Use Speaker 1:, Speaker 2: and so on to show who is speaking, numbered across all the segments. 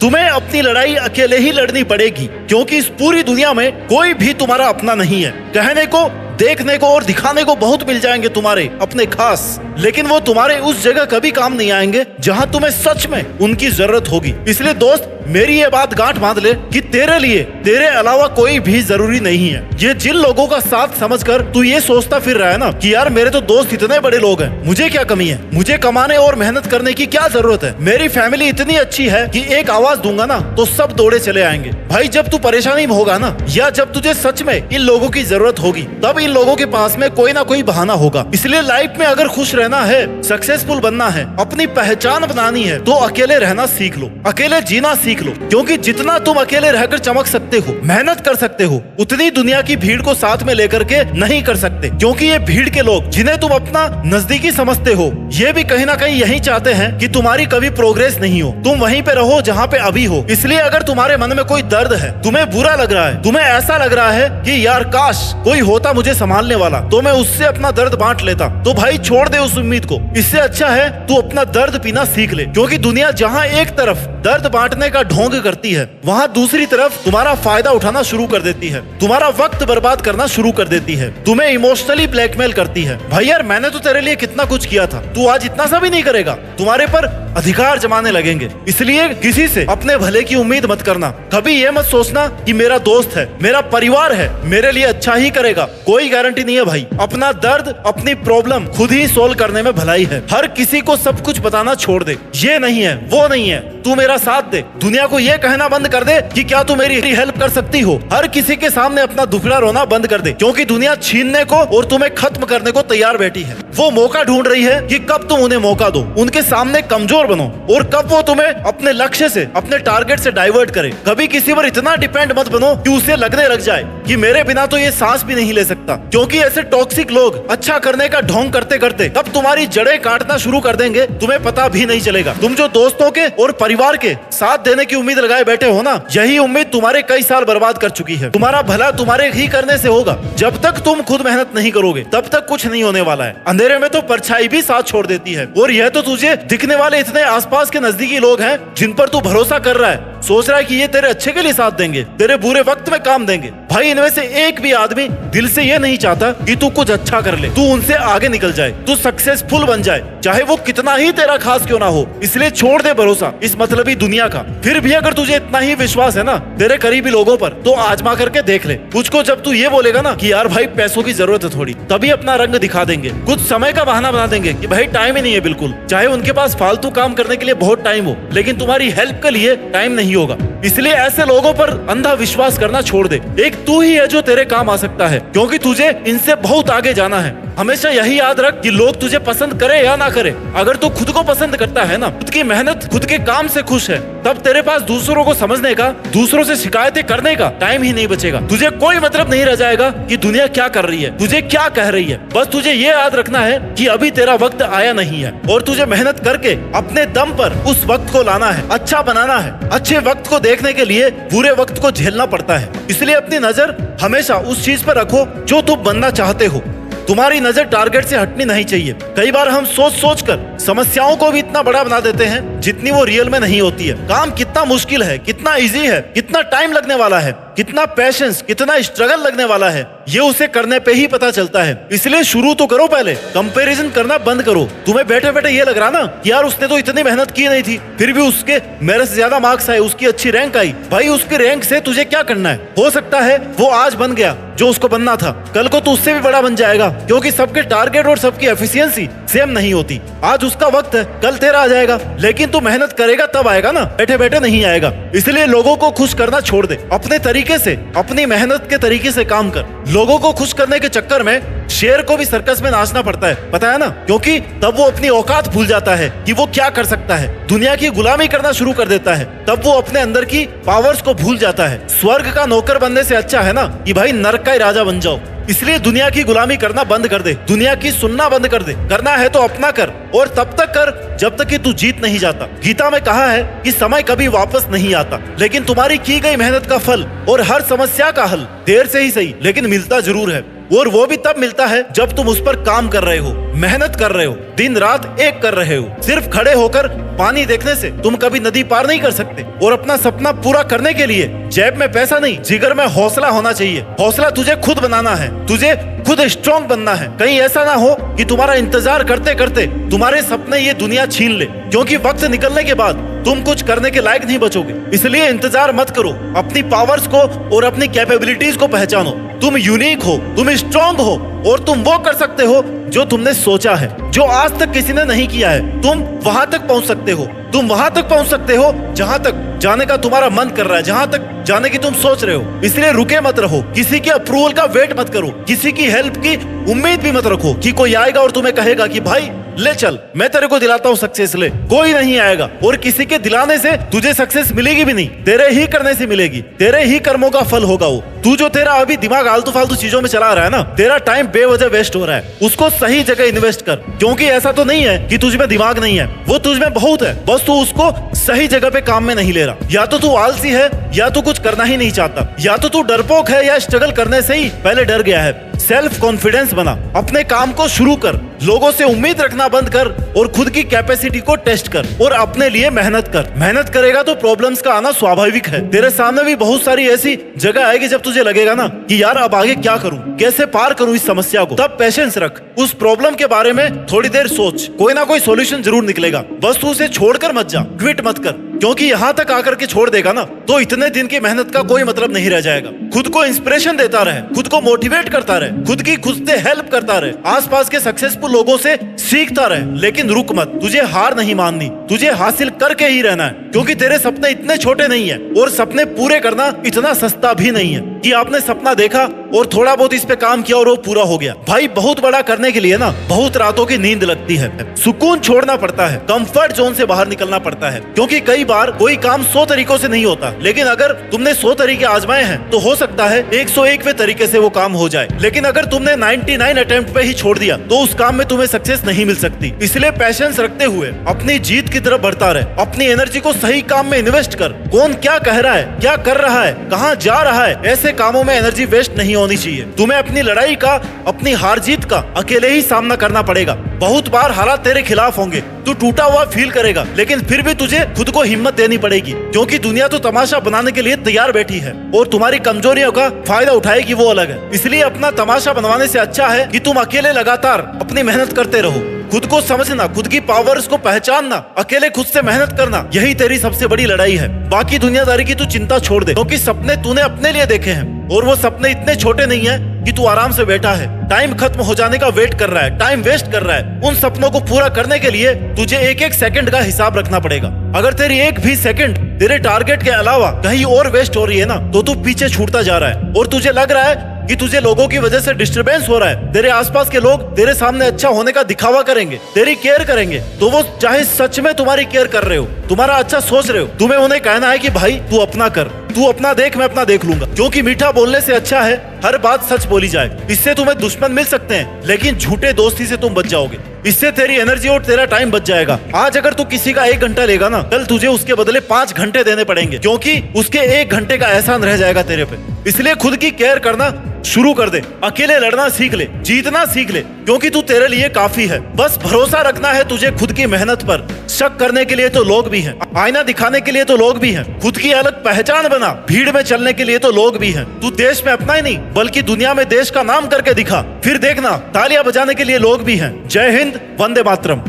Speaker 1: तुम्हें अपनी लड़ाई अकेले ही लड़नी पड़ेगी, क्योंकि इस पूरी दुनिया में कोई भी तुम्हारा अपना नहीं है। कहने को, देखने को और दिखाने को बहुत मिल जाएंगे तुम्हारे अपने खास, लेकिन वो तुम्हारे उस जगह कभी काम नहीं आएंगे जहां तुम्हें सच में उनकी जरूरत होगी। इसलिए दोस्त, मेरी ये बात गांठ बांध ले कि तेरे लिए तेरे अलावा कोई भी जरूरी नहीं है। ये जिन लोगों का साथ समझकर तू ये सोचता फिर रहा है ना कि यार मेरे तो दोस्त इतने बड़े लोग हैं, मुझे क्या कमी है, मुझे कमाने और मेहनत करने की क्या जरूरत है, मेरी फैमिली इतनी अच्छी है कि एक आवाज दूंगा ना तो सब दौड़े चले आएंगे। भाई जब तू परेशानी में होगा ना, या जब तुझे सच में इन लोगों की जरूरत होगी, तब इन लोगों के पास में कोई ना कोई बहाना होगा। इसलिए लाइफ में अगर खुश रहना है, सक्सेसफुल बनना है, अपनी पहचान बनानी है, तो अकेले रहना सीख लो, अकेले जीना सीख लो। क्योंकि जितना तुम अकेले रहकर चमक सकते हो, मेहनत कर सकते हो, उतनी दुनिया की भीड़ को साथ में लेकर के नहीं कर सकते। क्योंकि ये भीड़ के लोग जिन्हें तुम अपना नजदीकी समझते हो, ये भी कहीं ना कहीं यही चाहते हैं कि तुम्हारी कभी प्रोग्रेस नहीं हो, तुम वहीं पे रहो जहाँ पे अभी हो। इसलिए अगर तुम्हारे मन में कोई दर्द है, तुम्हें बुरा लग रहा है, तुम्हें ऐसा लग रहा है कि यार काश कोई होता मुझे संभालने वाला, तो मैं उससे अपना दर्द बांट लेता, तो भाई छोड़ दे उस उम्मीद को। इससे अच्छा है तू अपना दर्द पीना सीख ले। क्योंकि दुनिया जहाँ एक तरफ दर्द बांटने का ढोंग करती है, वहाँ दूसरी तरफ तुम्हारा फायदा उठाना शुरू कर देती है, तुम्हारा वक्त बर्बाद करना शुरू कर देती है, तुम्हें इमोशनली ब्लैकमेल करती है। भाई यार मैंने तो तेरे लिए कितना कुछ किया था, तू आज इतना सा भी नहीं करेगा, तुम्हारे पर अधिकार जमाने लगेंगे। इसलिए किसी से अपने भले की उम्मीद मत करना। कभी ये मत सोचना कि मेरा दोस्त है, मेरा परिवार है, मेरे लिए अच्छा ही करेगा, कोई गारंटी नहीं है भाई। अपना दर्द, अपनी प्रॉब्लम खुद ही सोल्व करने में भलाई है। हर किसी को सब कुछ बताना छोड़ दे, ये नहीं है, वो नहीं है, तू मेरा साथ दे। दुनिया को ये कहना बंद कर दे कि क्या तू मेरी हेल्प कर सकती हो। हर किसी के सामने अपना दुखड़ा रोना बंद कर दे, क्योंकि दुनिया छीनने को और तुम्हें खत्म करने को तैयार बैठी है। वो मौका ढूंढ रही है कि कब तुम उन्हें मौका दो, उनके सामने कमजोर बनो, और कब वो तुम्हें अपने लक्ष्य से, अपने टारगेट से डाइवर्ट करे। कभी किसी पर इतना डिपेंड मत बनो कि उसे लगने लग जाए कि मेरे बिना तो ये सांस भी नहीं ले सकता। क्योंकि ऐसे टॉक्सिक लोग अच्छा करने का ढोंग करते करते तब तुम्हारी जड़ें काटना शुरू कर देंगे, तुम्हें पता भी नहीं चलेगा। तुम जो दोस्तों के और परिवार के साथ देने की उम्मीद लगाए बैठे हो ना, यही उम्मीद तुम्हारे कई साल बर्बाद कर चुकी है। तुम्हारा भला तुम्हारे ही करने से होगा। जब तक तुम खुद मेहनत नहीं करोगे, तब तक कुछ नहीं होने वाला है। अंधेरे में तो परछाई भी साथ छोड़ देती है। और यह तो तुझे दिखने वाले इतने आसपास के नजदीकी लोग हैं जिन पर तू भरोसा कर रहा है, सोच रहा है कि ये तेरे अच्छे के लिए साथ देंगे, तेरे बुरे वक्त में काम देंगे। भाई इनमें से एक भी आदमी दिल से ये नहीं चाहता कि तू कुछ अच्छा कर ले, तू उनसे आगे निकल जाए, तू सक्सेसफुल बन जाए, चाहे वो कितना ही तेरा खास क्यों ना हो। इसलिए छोड़ दे भरोसा इस मतलबी दुनिया का। फिर भी अगर तुझे इतना ही विश्वास है ना तेरे करीबी लोगों पर, तो आजमा करके देख ले। तुझको जब तू ये बोलेगा ना कि यार भाई पैसों की जरूरत है थोड़ी, तभी अपना रंग दिखा देंगे, कुछ समय का बहाना बना देंगे कि भाई टाइम ही नहीं है बिल्कुल। चाहे उनके पास फालतू काम करने के लिए बहुत टाइम हो, लेकिन तुम्हारी हेल्प के लिए टाइम नहीं होगा। इसलिए ऐसे लोगों पर अंधा विश्वास करना छोड़ दे। एक तू ही है जो तेरे काम आ सकता है, क्योंकि तुझे इनसे बहुत आगे जाना है। हमेशा यही याद रख कि लोग तुझे पसंद करे या ना करे, अगर तू खुद को पसंद करता है ना, खुद की मेहनत, खुद के काम से खुश है, तब तेरे पास दूसरों को समझने का, दूसरों से शिकायतें करने का टाइम ही नहीं बचेगा। तुझे कोई मतलब नहीं रह जाएगा कि दुनिया क्या कर रही है, तुझे क्या कह रही है। बस तुझे ये याद रखना है कि अभी तेरा वक्त आया नहीं है, और तुझे मेहनत करके अपने दम पर उस वक्त को लाना है, अच्छा बनाना है। अच्छे वक्त को देखने के लिए बुरे वक्त को झेलना पड़ता है। इसलिए अपनी नजर हमेशा उस चीज पर रखो जो तुम बनना चाहते हो। तुम्हारी नजर टारगेट से हटनी नहीं चाहिए। कई बार हम सोच सोच कर समस्याओं को भी इतना बड़ा बना देते हैं जितनी वो रियल में नहीं होती है। काम कितना मुश्किल है, कितना इजी है, कितना टाइम लगने वाला है, कितना पेशेंस, कितना स्ट्रगल लगने वाला है, ये उसे करने पे ही पता चलता है। इसलिए शुरू तो करो, पहले कंपैरिजन करना बंद करो। तुम्हें बैठे बैठे ये लग रहा ना कि यार उसने तो इतनी मेहनत की नहीं थी, फिर भी उसके मेरे से ज्यादा मार्क्स आए, उसकी अच्छी रैंक आई। भाई उसकी रैंक से तुझे क्या करना है? हो सकता है वो आज बन गया जो उसको बनना था, कल को तो उससे भी बड़ा बन जाएगा, क्योंकि सबके टारगेट और सबकी एफिशिएंसी सेम नहीं होती। आज उसका वक्त है, कल तेरा आ जाएगा, लेकिन तू मेहनत करेगा तब आएगा ना, बैठे बैठे नहीं आएगा। इसलिए लोगों को खुश करना छोड़ दे, अपने तरीके से, अपनी मेहनत के तरीके से काम कर। लोगों को खुश करने के चक्कर में शेर को भी सर्कस में नाचना पड़ता है, पता है ना, क्योंकि तब वो अपनी औकात भूल जाता है कि वो क्या कर सकता है। दुनिया की गुलामी करना शुरू कर देता है, तब वो अपने अंदर की पावर्स को भूल जाता है। स्वर्ग का नौकर बनने से अच्छा है ना कि भाई नरक का ही राजा बन जाओ। इसलिए दुनिया की गुलामी करना बंद कर दे, दुनिया की सुनना बंद कर दे। करना है तो अपना कर, और तब तक कर जब तक कि तू जीत नहीं जाता। गीता में कहा है कि समय कभी वापस नहीं आता, लेकिन तुम्हारी की गई मेहनत का फल और हर समस्या का हल देर से ही सही लेकिन मिलता जरूर है। और वो भी तब मिलता है जब तुम उस पर काम कर रहे हो, मेहनत कर रहे हो, दिन रात एक कर रहे हो। सिर्फ खड़े होकर पानी देखने से तुम कभी नदी पार नहीं कर सकते। और अपना सपना पूरा करने के लिए जेब में पैसा नहीं, जिगर में हौसला होना चाहिए। हौसला तुझे खुद बनाना है, तुझे खुद स्ट्रॉन्ग बनना है। कहीं ऐसा ना हो कि तुम्हारा इंतजार करते करते तुम्हारे सपने ये दुनिया छीन ले, क्योंकि वक्त निकलने के बाद तुम कुछ करने के लायक नहीं बचोगे। इसलिए इंतजार मत करो, अपनी पावर्स को और अपनी कैपेबिलिटीज को पहचानो। तुम यूनिक हो, तुम स्ट्रॉन्ग हो और तुम वो कर सकते हो जो तुमने सोचा है, जो आज तक किसी ने नहीं किया है। तुम वहां तक पहुंच सकते हो, तुम वहां तक पहुंच सकते हो जहां तक जाने का तुम्हारा मन कर रहा है, जहां तक जाने की तुम सोच रहे हो। इसलिए रुके मत रहो, किसी के अप्रूवल का वेट मत करो, किसी की हेल्प की उम्मीद भी मत रखो कि कोई आएगा और तुम्हें कहेगा कि भाई ले चल, मैं तेरे को दिलाता हूँ सक्सेस। ले, कोई नहीं आएगा और किसी के दिलाने से तुझे सक्सेस मिलेगी भी नहीं, तेरे ही करने से मिलेगी, तेरे ही कर्मों का फल होगा वो। तू जो तेरा अभी दिमाग आलतू फालतू चीजों में चला रहा है ना, तेरा टाइम बेवजह वेस्ट हो रहा है, उसको सही जगह इन्वेस्ट कर। क्योंकि ऐसा तो नहीं है कि तुझ में दिमाग नहीं है, वो तुझ में बहुत है, बस तू उसको सही जगह पे काम में नहीं ले रहा। या तो तू आलसी है, या तो कुछ करना ही नहीं चाहता, या तो तू डरपोक है, या स्ट्रगल करने से ही पहले डर गया है। सेल्फ कॉन्फिडेंस बना, अपने काम को शुरू कर, लोगों से उम्मीद रखना बंद कर और खुद की कैपेसिटी को टेस्ट कर और अपने लिए मेहनत कर। मेहनत करेगा तो प्रॉब्लम्स का आना स्वाभाविक है। तेरे सामने भी बहुत सारी ऐसी जगह आएगी जब तुझे लगेगा ना कि यार अब आगे क्या करूं, कैसे पार करूं इस समस्या को। तब पेशेंस रख, उस प्रॉब्लम के बारे में थोड़ी देर सोच, कोई ना कोई सॉल्यूशन जरूर निकलेगा। बस तू उसे छोड़कर मत जा, क्विट मत कर, क्योंकि यहाँ तक आकर के छोड़ देगा ना तो इतने दिन की मेहनत का कोई मतलब नहीं रह जाएगा। खुद को इंस्पिरेशन देता रहे, खुद को मोटिवेट करता रहे, खुद की खुद से हेल्प करता रहे, आसपास के सक्सेसफुल लोगों से सीखता रहे, लेकिन रुक मत। तुझे हार नहीं माननी, तुझे हासिल करके ही रहना है, क्योंकि तेरे सपने इतने छोटे नहीं है और सपने पूरे करना इतना सस्ता भी नहीं है कि आपने सपना देखा और थोड़ा बहुत इस पे काम किया और वो पूरा हो गया। भाई बहुत बड़ा करने के लिए ना बहुत रातों की नींद लगती है, सुकून छोड़ना पड़ता है, कंफर्ट जोन से बाहर निकलना पड़ता है। क्योंकि कई बार कोई काम 100 तरीकों से नहीं होता, लेकिन अगर तुमने 100 तरीके आजमाए हैं तो हो सकता है 101वें तरीके से वो काम हो जाए। लेकिन अगर तुमने 99 अटेम्प्ट पे ही छोड़ दिया तो उस काम में तुम्हें सक्सेस नहीं मिल सकती। इसलिए पैशंस रखते हुए अपनी जीत की तरफ बढ़ता रहे, अपनी एनर्जी को सही काम में इन्वेस्ट कर। कौन क्या कह रहा है, क्या कर रहा है, कहाँ जा रहा है, ऐसे कामों में एनर्जी वेस्ट नहीं होनी चाहिए। तुम्हें अपनी लड़ाई का, अपनी हार जीत का अकेले ही सामना करना पड़ेगा। बहुत बार हालात तेरे खिलाफ होंगे, तू टूटा हुआ फील करेगा, लेकिन फिर भी तुझे खुद को हिम्मत देनी पड़ेगी, क्योंकि दुनिया तो तमाशा बनाने के लिए तैयार बैठी है और तुम्हारी कमजोरियों का फायदा उठाएगी, वो अलग है। इसलिए अपना तमाशा बनवाने से अच्छा है कि तुम अकेले लगातार अपनी मेहनत करते रहो। खुद को समझना, खुद की पावर्स को पहचानना, अकेले खुद से मेहनत करना, यही तेरी सबसे बड़ी लड़ाई है। बाकी दुनियादारी की तू चिंता छोड़ दे, क्योंकि सपने तूने अपने लिए देखे हैं और वो सपने इतने छोटे नहीं है कि तू आराम से बैठा है, टाइम खत्म हो जाने का वेट कर रहा है, टाइम वेस्ट कर रहा है। उन सपनों को पूरा करने के लिए तुझे एक एक सेकंड का हिसाब रखना पड़ेगा। अगर तेरी एक भी सेकंड तेरे टारगेट के अलावा कहीं और वेस्ट हो रही है ना, तो तू पीछे छूटता जा रहा है और तुझे लग रहा है कि तुझे लोगों की वजह से डिस्टरबेंस हो रहा है। तेरे आसपास के लोग तेरे सामने अच्छा होने का दिखावा करेंगे, तेरी केयर करेंगे, तो वो चाहे सच में तुम्हारी केयर कर रहे हो, तुम्हारा अच्छा सोच रहे हो, तुम्हें उन्हें कहना है कि भाई तू अपना कर, तू अपना देख, मैं अपना देख लूंगा। क्योंकि मीठा बोलने से अच्छा है हर बात सच बोली जाए। इससे तुम्हें दुश्मन मिल सकते हैं, लेकिन झूठे दोस्ती से तुम बच जाओगे। इससे तेरी एनर्जी और तेरा टाइम बच जाएगा। आज अगर तू किसी का 1 घंटा लेगा ना, कल तुझे उसके बदले 5 घंटे देने पड़ेंगे, क्योंकि उसके 1 घंटे का एहसान रह जाएगा तेरे पे। इसलिए खुद की केयर करना शुरू कर दे, अकेले लड़ना सीख ले, जीतना सीख ले, क्योंकि तू तेरे लिए काफी है। बस भरोसा रखना है तुझे खुद की मेहनत पर। शक करने के लिए तो लोग भी हैं, आईना दिखाने के लिए तो लोग भी हैं, खुद की अलग पहचान बना, भीड़ में चलने के लिए तो लोग भी हैं। तू देश में अपना ही नहीं बल्कि दुनिया में देश का नाम करके दिखा, फिर देखना तालियां बजाने के लिए लोग भी हैं। जय हिंद, वंदे मातरम।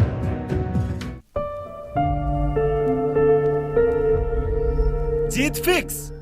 Speaker 1: जीत फिक्स।